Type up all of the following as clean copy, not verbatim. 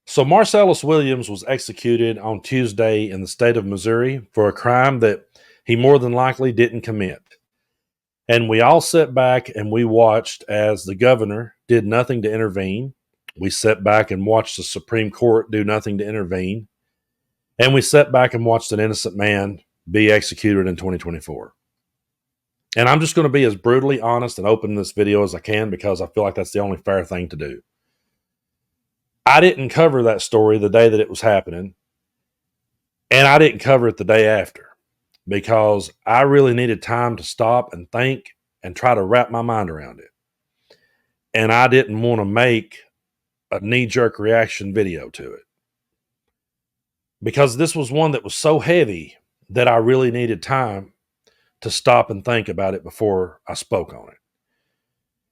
So Marcellus Williams was executed on Tuesday in the state of Missouri for a crime that he more than likely didn't commit. And we all sat back and we watched as the governor did nothing to intervene. We sat back and watched the Supreme Court do nothing to intervene. And we sat back and watched an innocent man be executed in 2024. And I'm just going to be as brutally honest and open in this video as I can because I feel like that's the only fair thing to do. I didn't cover that story the day that it was happening, and I didn't cover it the day after because I really needed time to stop and think and try to wrap my mind around it. And I didn't want to make a knee-jerk reaction video to it because this was one that was so heavy that I really needed time to stop and think about it before I spoke on it.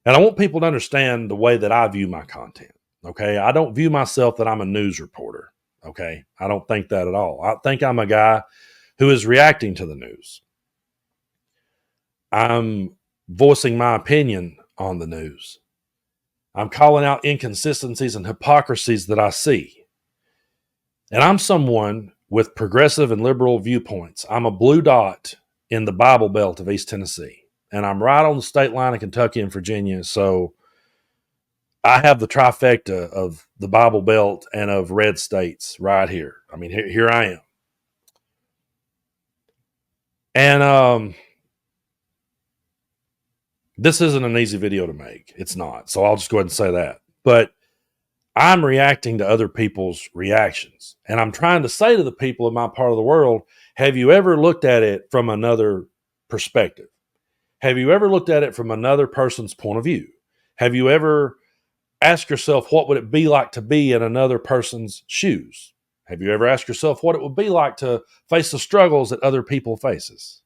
And I want people to understand the way that I view my content. Okay. I don't view myself that I'm a news reporter. Okay. I don't think that at all. I think I'm a guy who is reacting to the news. I'm voicing my opinion on the news. I'm calling out inconsistencies and hypocrisies that I see. And I'm someone with progressive and liberal viewpoints. I'm a blue dot in the Bible Belt of East Tennessee. And I'm right on the state line of Kentucky and Virginia. So I have the trifecta of the Bible Belt and of red states right here. I mean, here I am. And this isn't an easy video to make. It's not. So I'll just go ahead and say that. But I'm reacting to other people's reactions. And I'm trying to say to the people in my part of the world, have you ever looked at it from another perspective? Have you ever looked at it from another person's point of view? Have you ever asked yourself, what would it be like to be in another person's shoes? Have you ever asked yourself what it would be like to face the struggles that other people faces?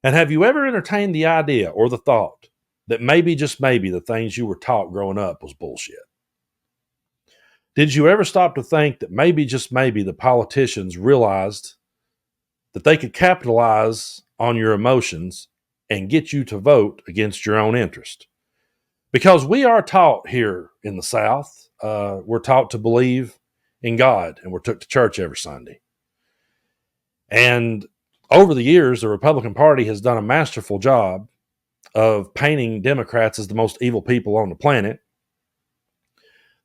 And have you ever entertained the idea or the thought that maybe, just maybe, the things you were taught growing up was bullshit? Did you ever stop to think that maybe, just maybe, the politicians realized that they could capitalize on your emotions and get you to vote against your own interest? Because we are taught here in the South, we're taught to believe in God, and we're took to church every Sunday. And over the years, the Republican Party has done a masterful job of painting Democrats as the most evil people on the planet.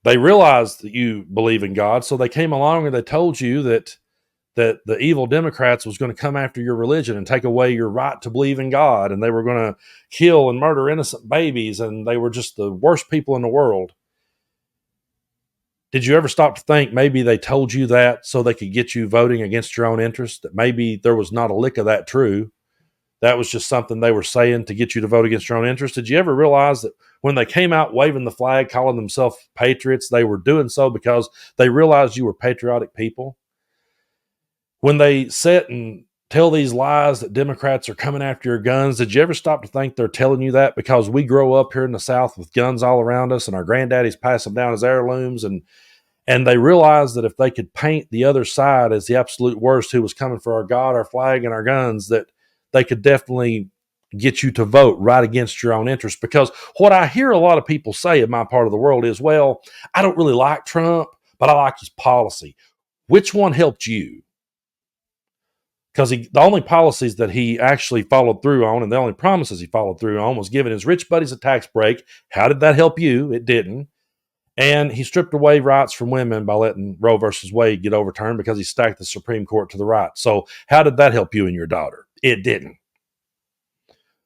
They realized that you believe in God, so they came along and they told you that the evil Democrats was going to come after your religion and take away your right to believe in God, and they were going to kill and murder innocent babies, and they were just the worst people in the world. Did you ever stop to think maybe they told you that so they could get you voting against your own interest? That maybe there was not a lick of that true. That was just something they were saying to get you to vote against your own interest. Did you ever realize that when they came out waving the flag, calling themselves patriots, they were doing so because they realized you were patriotic people? When they sit and tell these lies that Democrats are coming after your guns, did you ever stop to think they're telling you that because we grow up here in the South with guns all around us and our granddaddies pass them down as heirlooms, and they realized that if they could paint the other side as the absolute worst who was coming for our God, our flag, and our guns, that they could definitely get you to vote right against your own interest? Because what I hear a lot of people say in my part of the world is, well, I don't really like Trump, but I like his policy. Which one helped you? Because the only policies that he actually followed through on and the only promises he followed through on was giving his rich buddies a tax break. How did that help you? It didn't. And he stripped away rights from women by letting Roe versus Wade get overturned because he stacked the Supreme Court to the right. So how did that help you and your daughter? It didn't.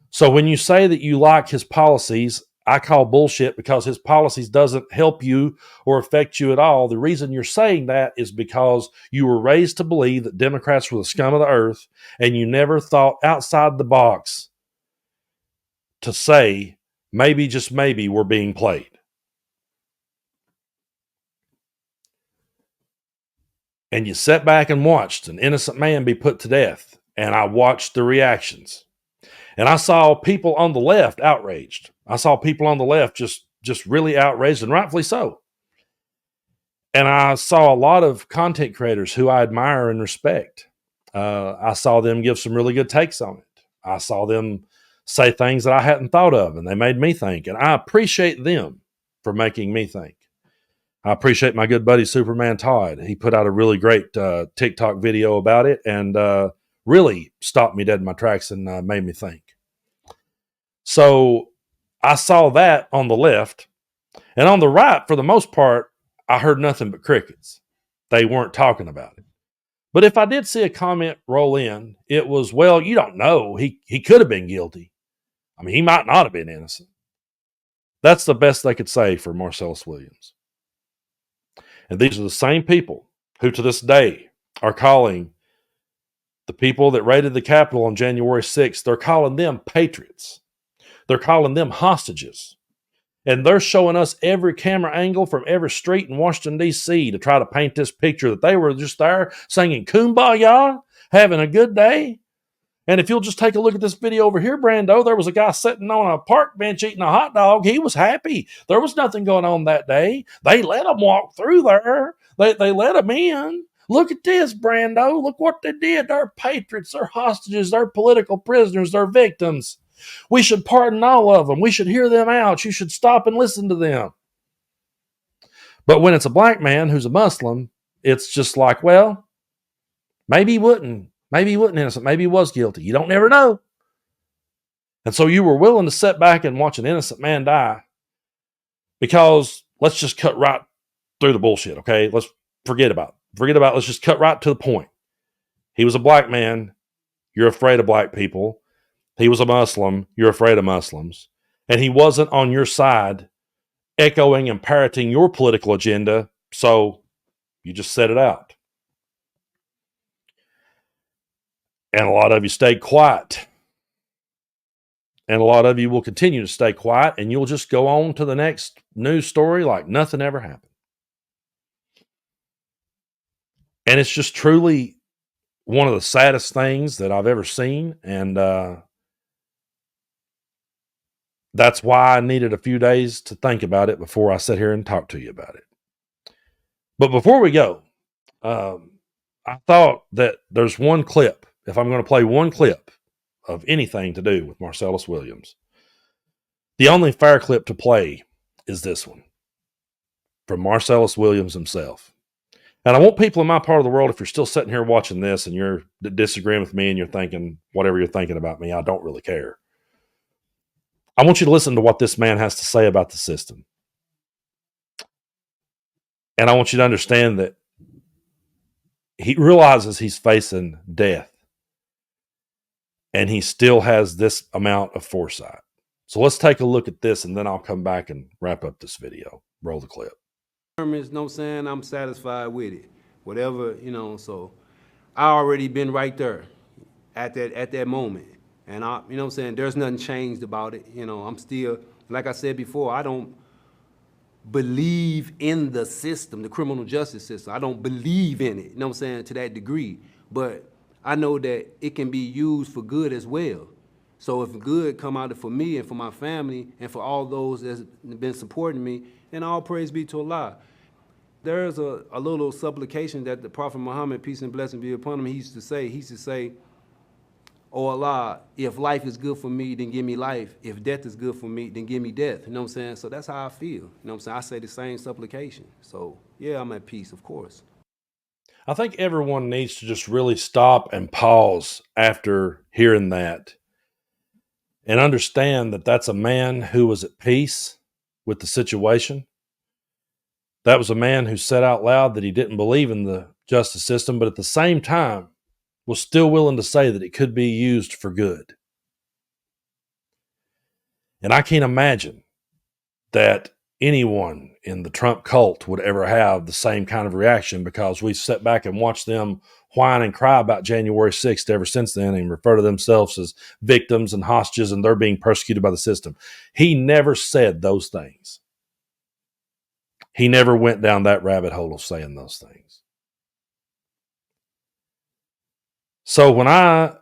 So when you say that you like his policies, I call bullshit because his policies doesn't help you or affect you at all. The reason you're saying that is because you were raised to believe that Democrats were the scum of the earth, and you never thought outside the box to say, maybe, just maybe, we're being played. And you sat back and watched an innocent man be put to death, and I watched the reactions. And I saw people on the left outraged. I saw people on the left just really outraged, and rightfully so. And I saw a lot of content creators who I admire and respect. I saw them give some really good takes on it. I saw them say things that I hadn't thought of, and they made me think. And I appreciate them for making me think. I appreciate my good buddy Superman Todd. He put out a really great TikTok video about it and really stopped me dead in my tracks and made me think. So I saw that on the left, and on the right, for the most part, I heard nothing but crickets. They weren't talking about it. But if I did see a comment roll in, it was, well, you don't know. He could have been guilty. I mean, he might not have been innocent. That's the best they could say for Marcellus Williams. And these are the same people who to this day are calling the people that raided the Capitol on January 6th, they're calling them patriots. They're calling them hostages. And they're showing us every camera angle from every street in Washington, D.C. to try to paint this picture that they were just there singing Kumbaya, having a good day. And if you'll just take a look at this video over here, Brando, there was a guy sitting on a park bench eating a hot dog. He was happy. There was nothing going on that day. They let him walk through there. They let him in. Look at this, Brando. Look what they did. They're patriots. They're hostages. They're political prisoners. They're victims. We should pardon all of them. We should hear them out. You should stop and listen to them. But when it's a black man who's a Muslim, it's just like, well, maybe he wouldn't. Maybe he wasn't innocent. Maybe he was guilty. You don't never know. And so you were willing to sit back and watch an innocent man die because let's just cut right through the bullshit, okay? Let's forget about it. Let's just cut right to the point. He was a black man. You're afraid of black people. He was a Muslim. You're afraid of Muslims. And he wasn't on your side echoing and parroting your political agenda, so you just set it out. And a lot of you stayed quiet. And a lot of you will continue to stay quiet, and you'll just go on to the next news story like nothing ever happened. And it's just truly one of the saddest things that I've ever seen. And that's why I needed a few days to think about it before I sit here and talk to you about it. But before we go, I thought that there's one clip. If I'm going to play one clip of anything to do with Marcellus Williams, the only fair clip to play is this one from Marcellus Williams himself. And I want people in my part of the world, if you're still sitting here watching this and you're disagreeing with me and you're thinking whatever you're thinking about me, I don't really care. I want you to listen to what this man has to say about the system. And I want you to understand that he realizes he's facing death. And he still has this amount of foresight. So let's take a look at this, and then I'll come back and wrap up this video. Roll the clip. You know what I'm saying? I'm satisfied with it. Whatever, so I already been right there at that moment. And I, you know what I'm saying, there's nothing changed about it. I'm still, like I said before, I don't believe in the system, the criminal justice system. I don't believe in it, to that degree. But I know that it can be used for good as well. So if good come out of it for me and for my family and for all those that's been supporting me, then all praise be to Allah. There's a little supplication that the Prophet Muhammad, peace and blessing be upon him, he used to say, oh Allah, if life is good for me, then give me life. If death is good for me, then give me death. You know what I'm saying? So that's how I feel. I say the same supplication. So yeah, I'm at peace, of course. I think everyone needs to just really stop and pause after hearing that and understand that that's a man who was at peace with the situation. That was a man who said out loud that he didn't believe in the justice system, but at the same time was still willing to say that it could be used for good. And I can't imagine that anyone in the Trump cult would ever have the same kind of reaction, because we've sat back and watched them whine and cry about January 6th ever since then and refer to themselves as victims and hostages and they're being persecuted by the system. He never said those things. He never went down that rabbit hole of saying those things. So when I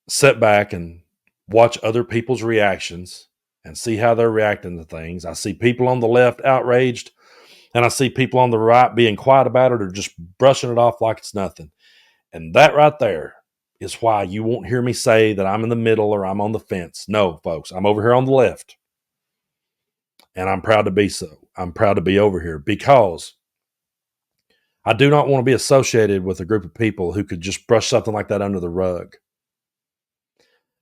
sit back and watch other people's reactions and see how they're reacting to things, I see people on the left outraged, and I see people on the right being quiet about it or just brushing it off like it's nothing. And that right there is why you won't hear me say that I'm in the middle or I'm on the fence. No, folks, I'm over here on the left. And I'm proud to be so. I'm proud to be over here because I do not want to be associated with a group of people who could just brush something like that under the rug.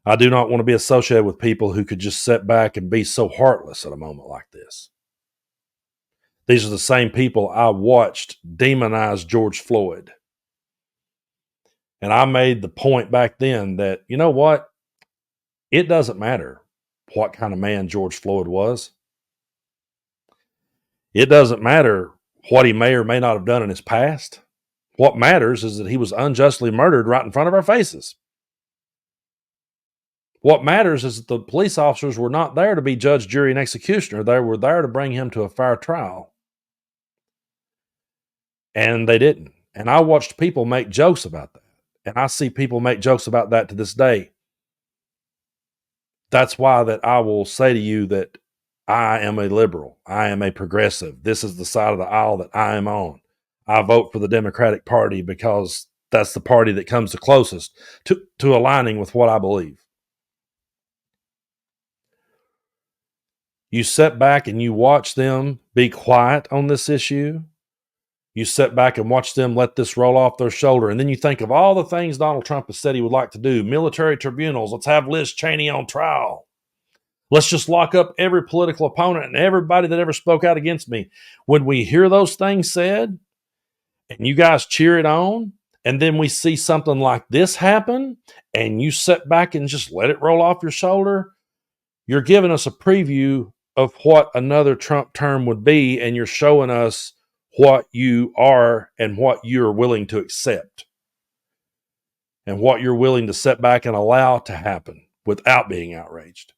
I do not want to be associated with people who could just sit back and be so heartless at a moment like this. These are the same people I watched demonize George Floyd. And I made the point back then that, you know what? It doesn't matter what kind of man George Floyd was. It doesn't matter what he may or may not have done in his past. What matters is that he was unjustly murdered right in front of our faces. What matters is that the police officers were not there to be judge, jury, and executioner. They were there to bring him to a fair trial. And they didn't. And I watched people make jokes about that. And I see people make jokes about that to this day. That's why that I will say to you that I am a liberal. I am a progressive. This is the side of the aisle that I am on. I vote for the Democratic Party because that's the party that comes the closest to aligning with what I believe. You sit back and you watch them be quiet on this issue. You sit back and watch them let this roll off their shoulder. And then you think of all the things Donald Trump has said he would like to do. Military tribunals. Let's have Liz Cheney on trial. Let's just lock up every political opponent and everybody that ever spoke out against me. When we hear those things said and you guys cheer it on, and then we see something like this happen and you sit back and just let it roll off your shoulder, you're giving us a preview of what another Trump term would be, and you're showing us what you are and what you're willing to accept and what you're willing to sit back and allow to happen without being outraged.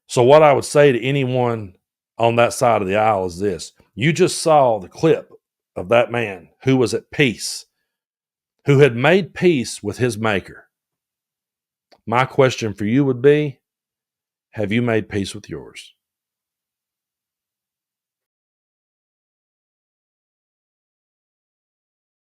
So what I would say to anyone on that side of the aisle is this. You just saw the clip of that man who was at peace, who had made peace with his maker. My question for you would be, have you made peace with yours?